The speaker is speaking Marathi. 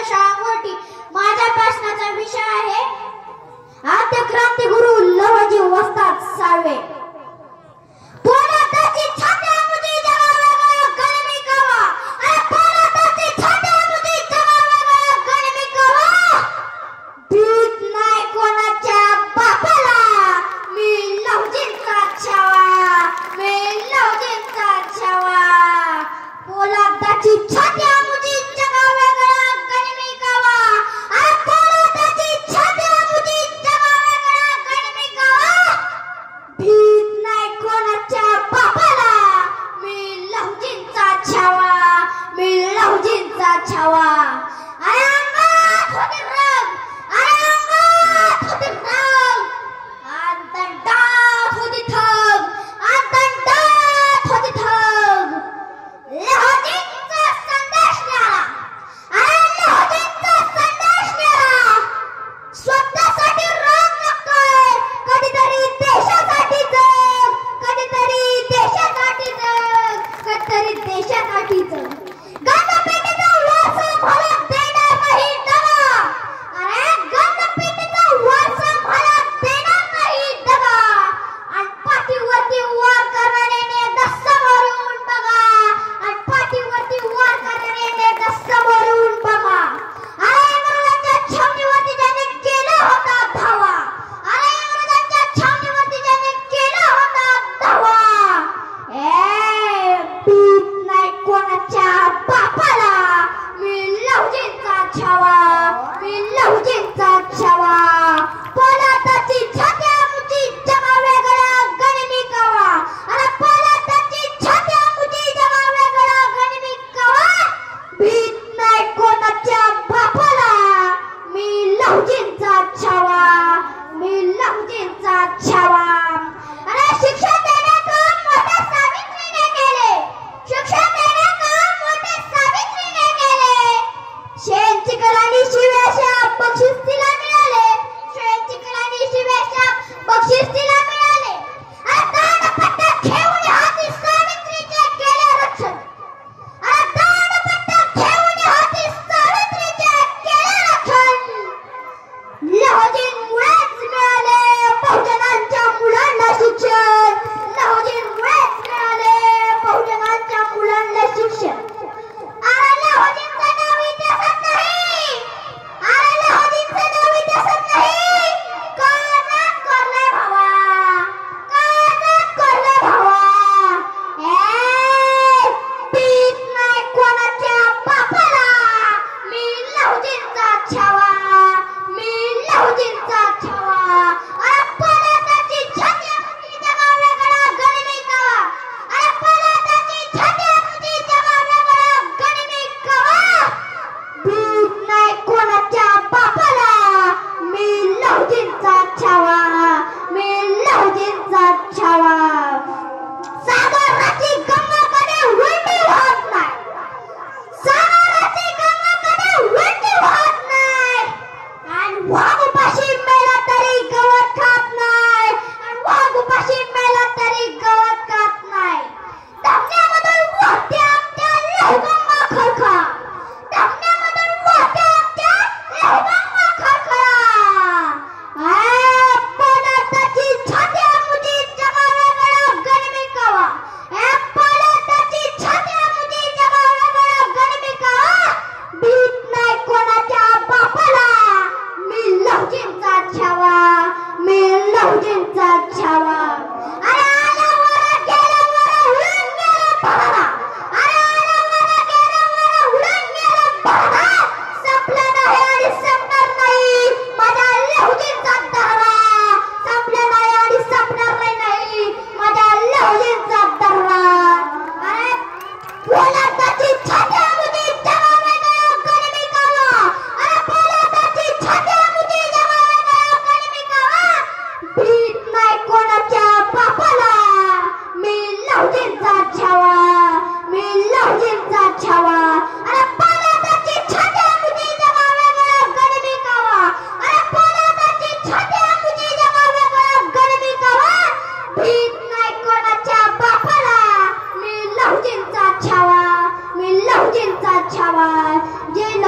शाळांवरती माझ्या भाषणाचा विषय आहे आद्य क्रांतिगुरु लवजी वस्ताद साळवे. पोलादाची छाती मुझी जगावेगळा गनिमी कवा, अरे पोलादाची छाती मुझी जगावेगळा गनिमी कवा. भीत नाही कोणाच्या बापाला, मी लवजींचा छावा, मी लवजींचा छावा. पोलादाची छाती मुझी जगावेगळा गनिमी कवा, अरे पोलादाची छाती मुझी जगावेगळा गनिमी कवा. भीत नाही कोणाच्या बापाला, मी लवजींचा छावा, मी लवजींचा छावा. अरे अंगात होती रग, अरे अंगात होती रग, दंडात होती थग, दंडात होती थग. लवजींचा संदेश न्याला, अरे लवजींचा संदेश न्याला. स्वतःसाठी रग नकोय, कधीतरी देशासाठी जग, कधीतरी देशासाठी जग, कधीतरी देशासाठी जग. गंधपेटीचा वारसा मला देणार नाही दगा, अरे गंधपेटीचा वारसा मला देणार नाही दगा. आणि पाठीवरती वार करणाऱ्याने समोरून बघा, आणि पाठीवरती वार करणाऱ्याने समोरून बघा. अरे इंग्रजांच्या छावणीवरती ज्याने केला होता धावा, अरे इंग्रजांच्या छावणीवरती ज्याने केला होता धावा. भीत नाही कोणाच्या बापाला, मी लवजींचा छावा, मी लवजींचा छावा. पोलादाची छाती मुझी जगावेगळा गनिमी कवा, अरे पोलादाची छाती मुझी जगावेगळा गनिमी कवा. भीत नाही कोणाच्या बापाला, मी लवजींचा छावा, मी लवजींचा छावा. अरे शिक्षण देणे काम मोठ्या सावित्रीने केले, शिक्षण देणे काम मोठ्या सावित्रीने केले. शेण चिखल आणि शिव्याशा बक्षीस तिला मिळाले, शेण चिखल आणि शिव्याशा बक्षीस तिला मिळाले. अरे दांडपट्ट्या घेऊन हाती सावित्रीचे केले रक्षण, अरे दांडपट्ट्या घेऊन हाती सावित्रीचे केले रक्षण. लवजींमुळेच मिळाले बहुजनांच्या मुलांना शिक्षण, लवजींमुळेच मिळाले बहुजनांच्या मुलांना शिक्षण. अरे लवजींचं नाव इतिहासात नाही, अरे लवजींचं नाव इतिहासात नाही. कर्णात कोरले भावा, कर्णात कोरले भावा. भीत नाही कोणाच्या बापाला, मी लवजींचा छावा, मी लवजींचा छावा. अरे पोलादाची छाती मुझी जगावेगळा गनिमी कवा, अरे पोलादाची छाती मुझी जगावेगळा गनिमी कवा. भीत नाही कोणाच्या बापाला, मी लवजींचा छावा, मी लवजींचा छावा. सागराची गंगा कधी उलटी होत नाही, सागराची गंगा कधी उलटी होत नाही. आणि वाघुपाशी मेला तरी गवत खात नाही, आणि वाघुपाशी मेला तरी गवत खात नाही. धमन्यामधून वाहते आमच्या लवगंगा खळखळा, धमन्यामधून वाहते आमच्या लवगंगा खळखळा. पोलादाची छाती मुझी जगावेगळा गनिमी कवा, पोलादाची छाती मुझी जगावेगळा गनिमी कवा. भीत नाही कोणाच्या बापाला, मी लवजींचा छावा, मी लवजींचा छावा. अरे आल्यावर गेल्यावर उडून गेला पळाला, अरे आल्यावर गेल्यावर उडून गेला पळाला. संपलं नाही आणि संपणार नाही माझ्या लवजींचा दर्रा, संपलं नाही आणि संपणार नाही माझ्या लवजींचा दर्रा. अरे पोलादाची छाती मुझी जगावेगळा गनिमी कवा, अरे पोलादाची छाती मुझी जगावेगळा गनिमी कवा. भीत नाही कोणाच्या बापाला, मी लवजींचा छावा, मी लवजींचा छावा. अरे पोलादाची छाती मुझी जगावेगळा गनिमी कवा, अरे पोलादाची छाती मुझी जगावेगळा गनिमी कवा. भीत नाही कोणाच्या बापाला, मी लवजींचा छावा, मी लवजींचा छावा. जे